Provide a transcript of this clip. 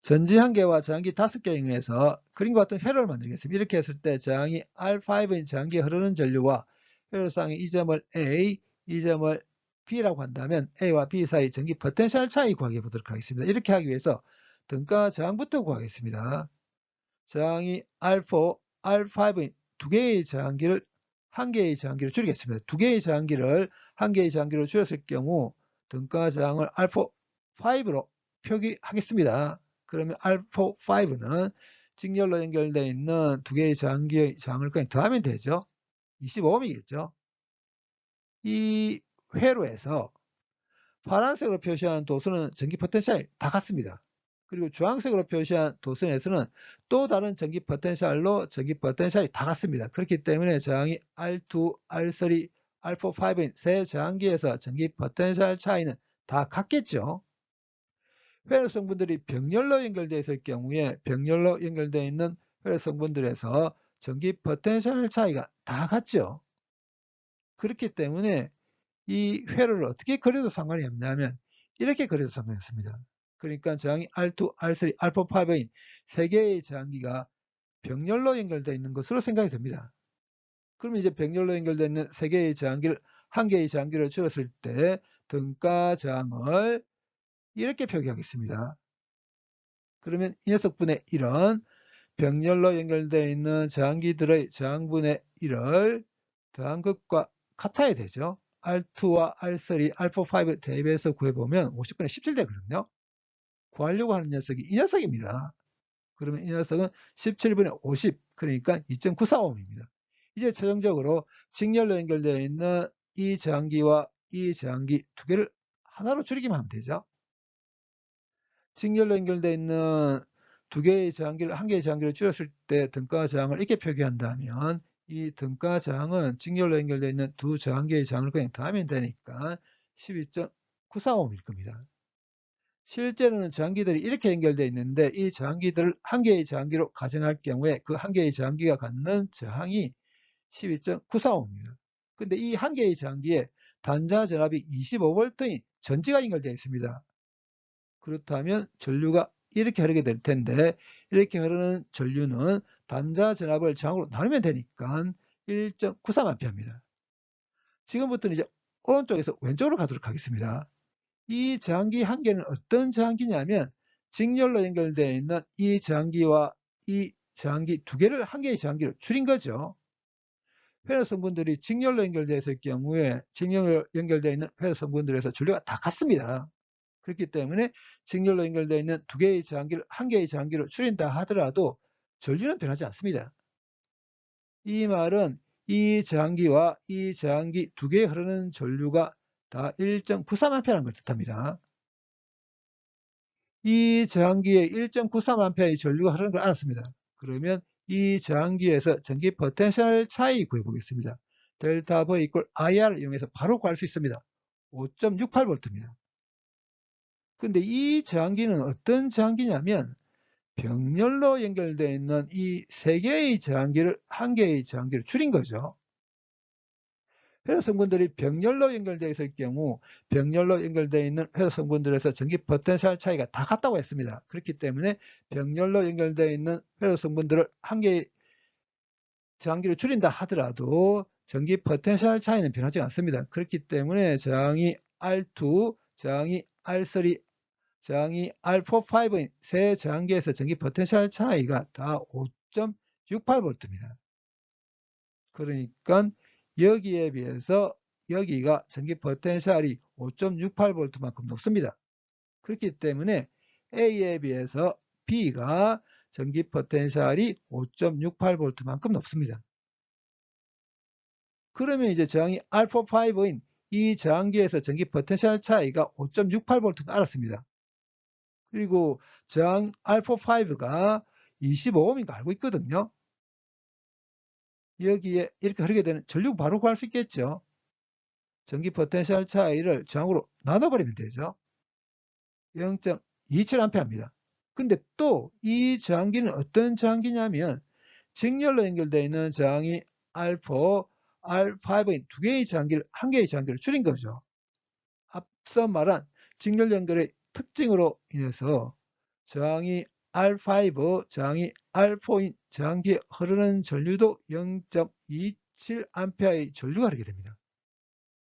전지 1개와 저항기 5개 이용해서 그림과 같은 회로를 만들겠습니다. 이렇게 했을 때 저항이 R5인 저항기에 흐르는 전류와 회로상의 이 점을 A, 이 점을 B라고 한다면 A와 B 사이 전기 포텐셜 차이 구하게 보도록 하겠습니다. 이렇게 하기 위해서 등가 저항부터 구하겠습니다. 저항이 R4, R5인 두 개의 저항기를 한 개의 저항기로 줄이겠습니다. 두 개의 저항기를 한 개의 저항기로 줄였을 경우 등가 저항을 R4,5로 표기하겠습니다. 그러면 R4,5는 직렬로 연결되어 있는 두 개의 저항기의 저항을 그냥 더하면 되죠. 25ohm이겠죠. 이 회로에서 파란색으로 표시한 도수는 전기 포텐셜이 다 같습니다. 그리고 주황색으로 표시한 도선에서는 또 다른 전기 포텐셜로 전기 포텐셜이 다 같습니다. 그렇기 때문에 저항이 R2, R3, R4, 5인 세 저항기에서 전기 포텐셜 차이는 다 같겠죠. 회로 성분들이 병렬로 연결되어 있을 경우에 병렬로 연결되어 있는 회로 성분들에서 전기 포텐셜 차이가 다 같죠. 그렇기 때문에 이 회로를 어떻게 그려도 상관이 없냐면 이렇게 그려도 상관이 없습니다. 그러니까 저항이 R2, R3, R4, 5인 세 개의 저항기가 병렬로 연결되어 있는 것으로 생각이 됩니다. 그러면 이제 병렬로 연결되어 있는 세 개의 저항기를 한 개의 저항기로 줄였을 때 등가 저항을 이렇게 표기하겠습니다. 그러면 이 녀석분의 1은 병렬로 연결되어 있는 저항기들의 저항분의 1을 더한 것과 같아야 되죠. R2와 R3, R4, 5 대입해서 구해보면 50분의 17 되거든요. 구하려고 하는 녀석이 이 녀석입니다. 그러면 이 녀석은 17분의 50, 그러니까 2.945ohm입니다. 이제 최종적으로 직렬로 연결되어 있는 이 저항기와 이 저항기 두 개를 하나로 줄이기만 하면 되죠. 직렬로 연결되어 있는 두 개의 저항기를 한 개의 저항기로 줄였을 때 등가 저항을 이렇게 표기한다면 이 등가 저항은 직렬로 연결되어 있는 두 저항기의 저항을 그냥 더하면 되니까 12.945ohm일 겁니다. 실제로는 저항기들이 이렇게 연결되어 있는데 이 저항기들을 한 개의 저항기로 가정할 경우에 그 한 개의 저항기가 갖는 저항이 12.945ohm입니다. 근데 이 한 개의 저항기에 단자 전압이 25V인 전지가 연결되어 있습니다. 그렇다면 전류가 이렇게 흐르게 될 텐데 이렇게 흐르는 전류는 단자 전압을 저항으로 나누면 되니까 1.93A입니다. 지금부터는 이제 오른쪽에서 왼쪽으로 가도록 하겠습니다. 이 저항기 한 개는 어떤 저항기냐면 직렬로 연결되어 있는 이 저항기와 이 저항기 두 개를 한 개의 저항기로 줄인 거죠. 회로 성분들이 직렬로 연결되어 있을 경우에 직렬로 연결되어 있는 회로 성분들에서 전류가 다 같습니다. 그렇기 때문에 직렬로 연결되어 있는 두 개의 저항기를 한 개의 저항기로 줄인다 하더라도 전류는 변하지 않습니다. 이 말은 이 저항기와 이 저항기 두 개에 흐르는 전류가 다 1.93A라는 걸 뜻합니다. 이 저항기에 1.93A의 전류가 흐르는 걸 알았습니다. 그러면 이 저항기에서 전기 포텐셜 차이 구해보겠습니다. 델타 V 이퀄 IR을 이용해서 바로 구할 수 있습니다. 5.68V입니다. 근데 이 저항기는 어떤 저항기냐면 병렬로 연결되어 있는 이 세 개의 저항기를 한 개의 저항기로 줄인 거죠. 회로 성분들이 병렬로 연결되어 있을 경우 병렬로 연결되어 있는 회로 성분들에서 전기 포텐셜 차이가 다 같다고 했습니다. 그렇기 때문에 병렬로 연결되어 있는 회로 성분들을 한 개의 저항기로 줄인다 하더라도 전기 포텐셜 차이는 변하지 않습니다. 그렇기 때문에 저항이 R2, 저항이 R3, 저항이 R4, 5인 세 저항기에서 전기 포텐셜 차이가 다 5.68V입니다. 그러니까 여기에 비해서 여기가 전기 포텐셜이 5.68V만큼 높습니다. 그렇기 때문에 A에 비해서 B가 전기 포텐셜이 5.68V만큼 높습니다. 그러면 이제 저항이 R4, 5인 이 저항기에서 전기 포텐셜 차이가 5.68V가 알았습니다. 그리고 저항 R4, 5가 25ohm인 거 알고 있거든요. 여기에 이렇게 흐르게 되는 전류 바로 구할 수 있겠죠. 전기 포텐셜 차이를 저항으로 나눠버리면 되죠. 0.27A입니다. 근데 또 이 저항기는 어떤 저항기냐면 직렬로 연결되어 있는 저항이 R4, R5인 두 개의 저항기를 한 개의 저항기로 줄인 거죠. 앞서 말한 직렬 연결의 특징으로 인해서 저항이 R5 저항이 R4인 저항기에 흐르는 전류도 0.27A의 전류가 흐르게 됩니다.